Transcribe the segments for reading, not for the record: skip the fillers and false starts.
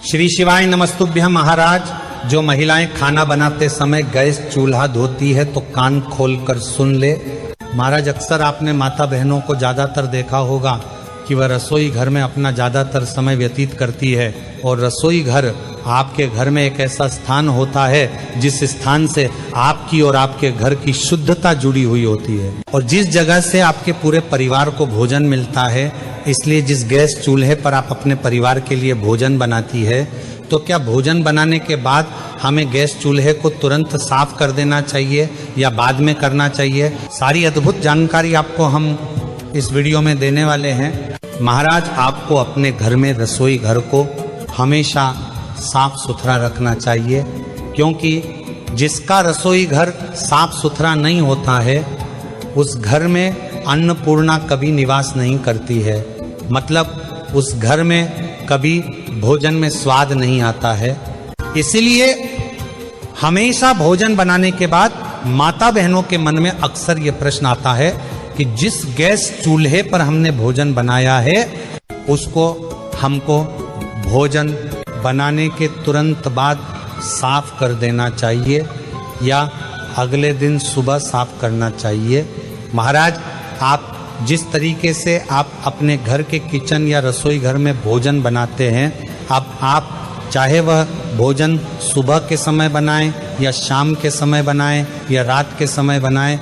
श्री शिवाय नमस्तुभ्य महाराज। जो महिलाएं खाना बनाते समय गैस चूल्हा धोती है तो कान खोलकर सुन ले। महाराज, अक्सर आपने माता बहनों को ज्यादातर देखा होगा कि वह रसोई घर में अपना ज्यादातर समय व्यतीत करती है, और रसोई घर आपके घर में एक ऐसा स्थान होता है जिस स्थान से आपकी और आपके घर की शुद्धता जुड़ी हुई होती है, और जिस जगह से आपके पूरे परिवार को भोजन मिलता है। इसलिए जिस गैस चूल्हे पर आप अपने परिवार के लिए भोजन बनाती है, तो क्या भोजन बनाने के बाद हमें गैस चूल्हे को तुरंत साफ कर देना चाहिए या बाद में करना चाहिए? सारी अद्भुत जानकारी आपको हम इस वीडियो में देने वाले हैं। महाराज, आपको अपने घर में रसोई घर को हमेशा साफ सुथरा रखना चाहिए, क्योंकि जिसका रसोई घर साफ सुथरा नहीं होता है उस घर में अन्नपूर्णा कभी निवास नहीं करती है। मतलब उस घर में कभी भोजन में स्वाद नहीं आता है। इसीलिए हमेशा भोजन बनाने के बाद माता बहनों के मन में अक्सर ये प्रश्न आता है कि जिस गैस चूल्हे पर हमने भोजन बनाया है उसको हमको भोजन बनाने के तुरंत बाद साफ कर देना चाहिए या अगले दिन सुबह साफ करना चाहिए। महाराज, आप जिस तरीके से आप अपने घर के किचन या रसोई घर में भोजन बनाते हैं, अब आप चाहे वह भोजन सुबह के समय बनाएं या शाम के समय बनाएं या रात के समय बनाएं,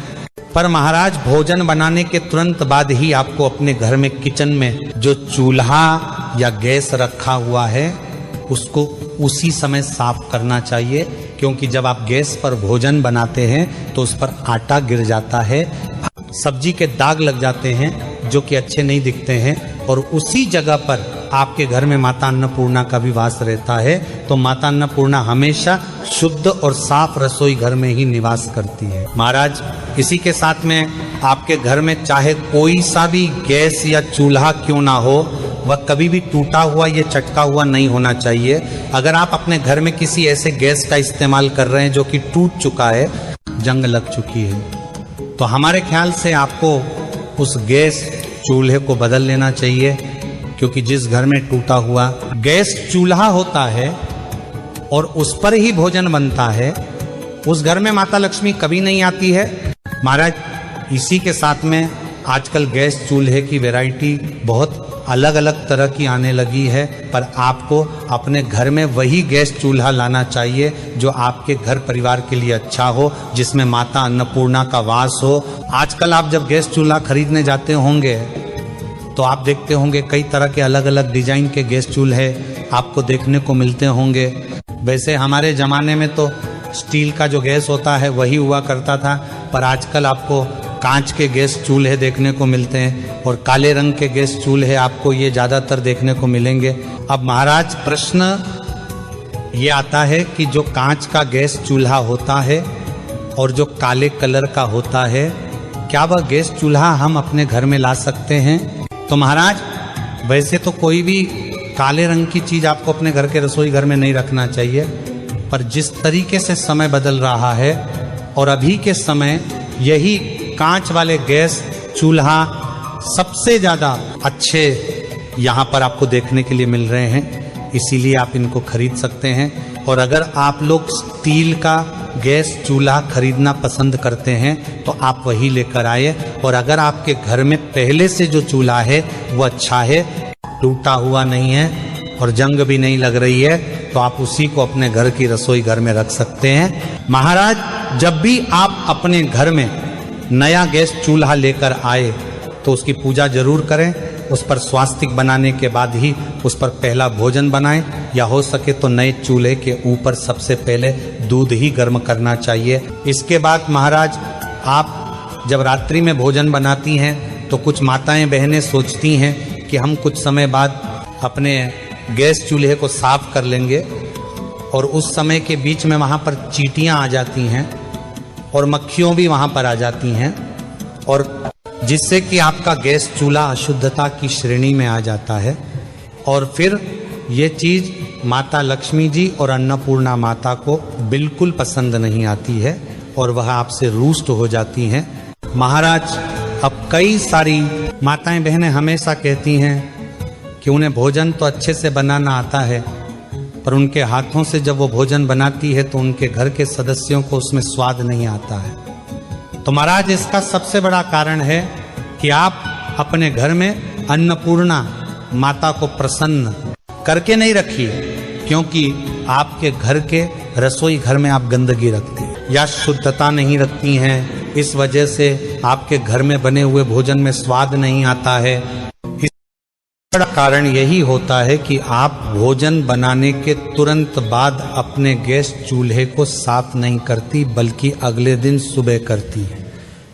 पर महाराज भोजन बनाने के तुरंत बाद ही आपको अपने घर में किचन में जो चूल्हा या गैस रखा हुआ है उसको उसी समय साफ करना चाहिए, क्योंकि जब आप गैस पर भोजन बनाते हैं तो उस पर आटा गिर जाता है, सब्जी के दाग लग जाते हैं जो कि अच्छे नहीं दिखते हैं, और उसी जगह पर आपके घर में माता अन्नपूर्णा का भी वास रहता है। तो माता अन्नपूर्णा हमेशा शुद्ध और साफ रसोई घर में ही निवास करती है। महाराज, इसी के साथ में आपके घर में चाहे कोई सा भी गैस या चूल्हा क्यों ना हो, वह कभी भी टूटा हुआ या चटका हुआ नहीं होना चाहिए। अगर आप अपने घर में किसी ऐसे गैस का इस्तेमाल कर रहे हैं जो कि टूट चुका है, जंग लग चुकी है, तो हमारे ख्याल से आपको उस गैस चूल्हे को बदल लेना चाहिए, क्योंकि जिस घर में टूटा हुआ गैस चूल्हा होता है और उस पर ही भोजन बनता है, उस घर में माता लक्ष्मी कभी नहीं आती है। महाराज, इसी के साथ में आजकल गैस चूल्हे की वैरायटी बहुत अलग अलग तरह की आने लगी है, पर आपको अपने घर में वही गैस चूल्हा लाना चाहिए जो आपके घर परिवार के लिए अच्छा हो, जिसमें माता अन्नपूर्णा का वास हो। आजकल आप जब गैस चूल्हा खरीदने जाते होंगे तो आप देखते होंगे कई तरह के अलग अलग डिजाइन के गैस चूल्हे आपको देखने को मिलते होंगे। वैसे हमारे ज़माने में तो स्टील का जो गैस होता है वही हुआ करता था, पर आजकल आपको कांच के गैस चूल्हे देखने को मिलते हैं, और काले रंग के गैस चूल्हे आपको ये ज़्यादातर देखने को मिलेंगे। अब महाराज, प्रश्न ये आता है कि जो कांच का गैस चूल्हा होता है और जो काले कलर का होता है, क्या वह गैस चूल्हा हम अपने घर में ला सकते हैं? तो महाराज, वैसे तो कोई भी काले रंग की चीज़ आपको अपने घर के रसोई घर में नहीं रखना चाहिए, पर जिस तरीके से समय बदल रहा है और अभी के समय यही कांच वाले गैस चूल्हा सबसे ज़्यादा अच्छे यहाँ पर आपको देखने के लिए मिल रहे हैं, इसीलिए आप इनको खरीद सकते हैं। और अगर आप लोग स्टील का गैस चूल्हा खरीदना पसंद करते हैं तो आप वही लेकर आए, और अगर आपके घर में पहले से जो चूल्हा है वो अच्छा है, टूटा हुआ नहीं है और जंग भी नहीं लग रही है, तो आप उसी को अपने घर की रसोई घर में रख सकते हैं। महाराज, जब भी आप अपने घर में नया गैस चूल्हा लेकर आए तो उसकी पूजा जरूर करें, उस पर स्वास्तिक बनाने के बाद ही उस पर पहला भोजन बनाएं, या हो सके तो नए चूल्हे के ऊपर सबसे पहले दूध ही गर्म करना चाहिए। इसके बाद महाराज, आप जब रात्रि में भोजन बनाती हैं तो कुछ माताएं बहनें सोचती हैं कि हम कुछ समय बाद अपने गैस चूल्हे को साफ कर लेंगे, और उस समय के बीच में वहाँ पर चींटियाँ आ जाती हैं और मक्खियों भी वहाँ पर आ जाती हैं, और जिससे कि आपका गैस चूल्हा अशुद्धता की श्रेणी में आ जाता है, और फिर ये चीज़ माता लक्ष्मी जी और अन्नपूर्णा माता को बिल्कुल पसंद नहीं आती है और वह आपसे रुष्ट हो जाती हैं। महाराज, अब कई सारी माताएं बहनें हमेशा कहती हैं कि उन्हें भोजन तो अच्छे से बनाना आता है, पर उनके हाथों से जब वो भोजन बनाती है तो उनके घर के सदस्यों को उसमें स्वाद नहीं आता है। तो महाराज इसका सबसे बड़ा कारण है कि आप अपने घर में अन्नपूर्णा माता को प्रसन्न करके नहीं रखिए, क्योंकि आपके घर के रसोई घर में आप गंदगी रखती हैं या शुद्धता नहीं रखती हैं। इस वजह से आपके घर में बने हुए भोजन में स्वाद नहीं आता है। बड़ा कारण यही होता है कि आप भोजन बनाने के तुरंत बाद अपने गैस चूल्हे को साफ नहीं करती, बल्कि अगले दिन सुबह करती है,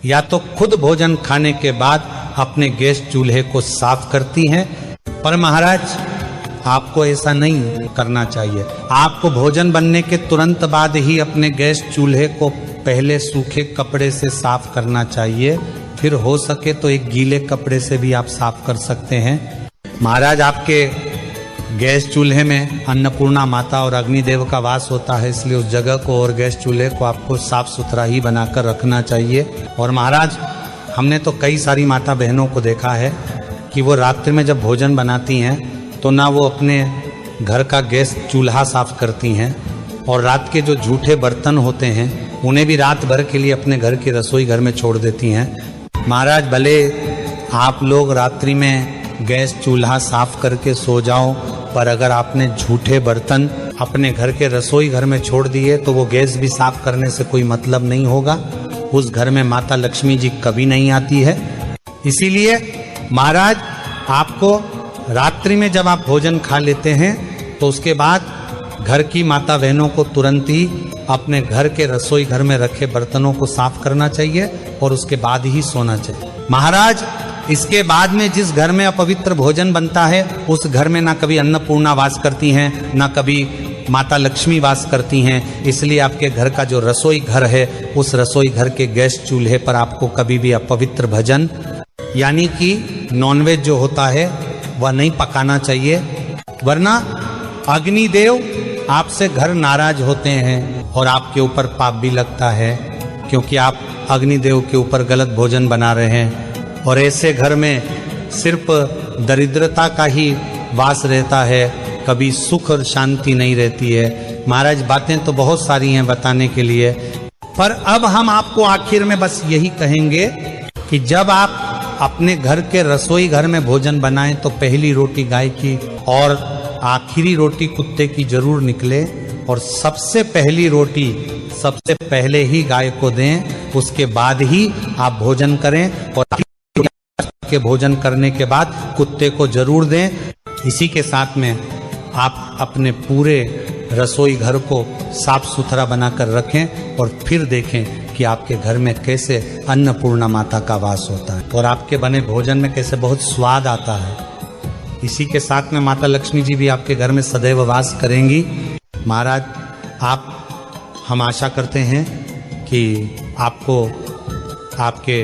या तो खुद भोजन खाने के बाद अपने गैस चूल्हे को साफ करती हैं। पर महाराज आपको ऐसा नहीं करना चाहिए। आपको भोजन बनने के तुरंत बाद ही अपने गैस चूल्हे को पहले सूखे कपड़े से साफ करना चाहिए, फिर हो सके तो एक गीले कपड़े से भी आप साफ कर सकते हैं। महाराज आपके गैस चूल्हे में अन्नपूर्णा माता और अग्निदेव का वास होता है, इसलिए उस जगह को और गैस चूल्हे को आपको साफ सुथरा ही बनाकर रखना चाहिए। और महाराज हमने तो कई सारी माता बहनों को देखा है कि वो रात्रि में जब भोजन बनाती हैं तो ना वो अपने घर का गैस चूल्हा साफ करती हैं, और रात के जो जूठे बर्तन होते हैं उन्हें भी रात भर के लिए अपने घर की रसोई घर में छोड़ देती हैं। महाराज भले आप लोग रात्रि में गैस चूल्हा साफ करके सो जाओ, पर अगर आपने झूठे बर्तन अपने घर के रसोई घर में छोड़ दिए तो वो गैस भी साफ करने से कोई मतलब नहीं होगा। उस घर में माता लक्ष्मी जी कभी नहीं आती है। इसीलिए महाराज आपको रात्रि में जब आप भोजन खा लेते हैं तो उसके बाद घर की माता बहनों को तुरंत ही अपने घर के रसोई घर में रखे बर्तनों को साफ करना चाहिए और उसके बाद ही सोना चाहिए। महाराज इसके बाद में जिस घर में अपवित्र भोजन बनता है उस घर में ना कभी अन्नपूर्णा वास करती हैं, ना कभी माता लक्ष्मी वास करती हैं। इसलिए आपके घर का जो रसोई घर है उस रसोई घर के गैस चूल्हे पर आपको कभी भी अपवित्र भोजन यानी कि नॉनवेज जो होता है वह नहीं पकाना चाहिए, वरना अग्निदेव आपसे घर नाराज होते हैं और आपके ऊपर पाप भी लगता है, क्योंकि आप अग्निदेव के ऊपर गलत भोजन बना रहे हैं। और ऐसे घर में सिर्फ दरिद्रता का ही वास रहता है, कभी सुख और शांति नहीं रहती है। महाराज बातें तो बहुत सारी हैं बताने के लिए, पर अब हम आपको आखिर में बस यही कहेंगे कि जब आप अपने घर के रसोई घर में भोजन बनाएं तो पहली रोटी गाय की और आखिरी रोटी कुत्ते की जरूर निकले, और सबसे पहली रोटी सबसे पहले ही गाय को दें, उसके बाद ही आप भोजन करें, और के भोजन करने के बाद कुत्ते को जरूर दें। इसी के साथ में आप अपने पूरे रसोई घर को साफ सुथरा बनाकर रखें और फिर देखें कि आपके घर में कैसे अन्नपूर्णा माता का वास होता है और आपके बने भोजन में कैसे बहुत स्वाद आता है। इसी के साथ में माता लक्ष्मी जी भी आपके घर में सदैव वास करेंगी। महाराज हम आशा करते हैं कि आपको आपके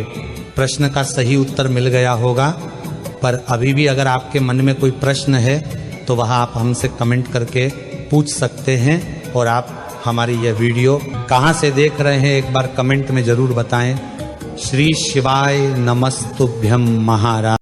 प्रश्न का सही उत्तर मिल गया होगा, पर अभी भी अगर आपके मन में कोई प्रश्न है तो वह आप हमसे कमेंट करके पूछ सकते हैं। और आप हमारी यह वीडियो कहाँ से देख रहे हैं एक बार कमेंट में जरूर बताएं। श्री शिवाय नमस्तुभ्यम महाराज।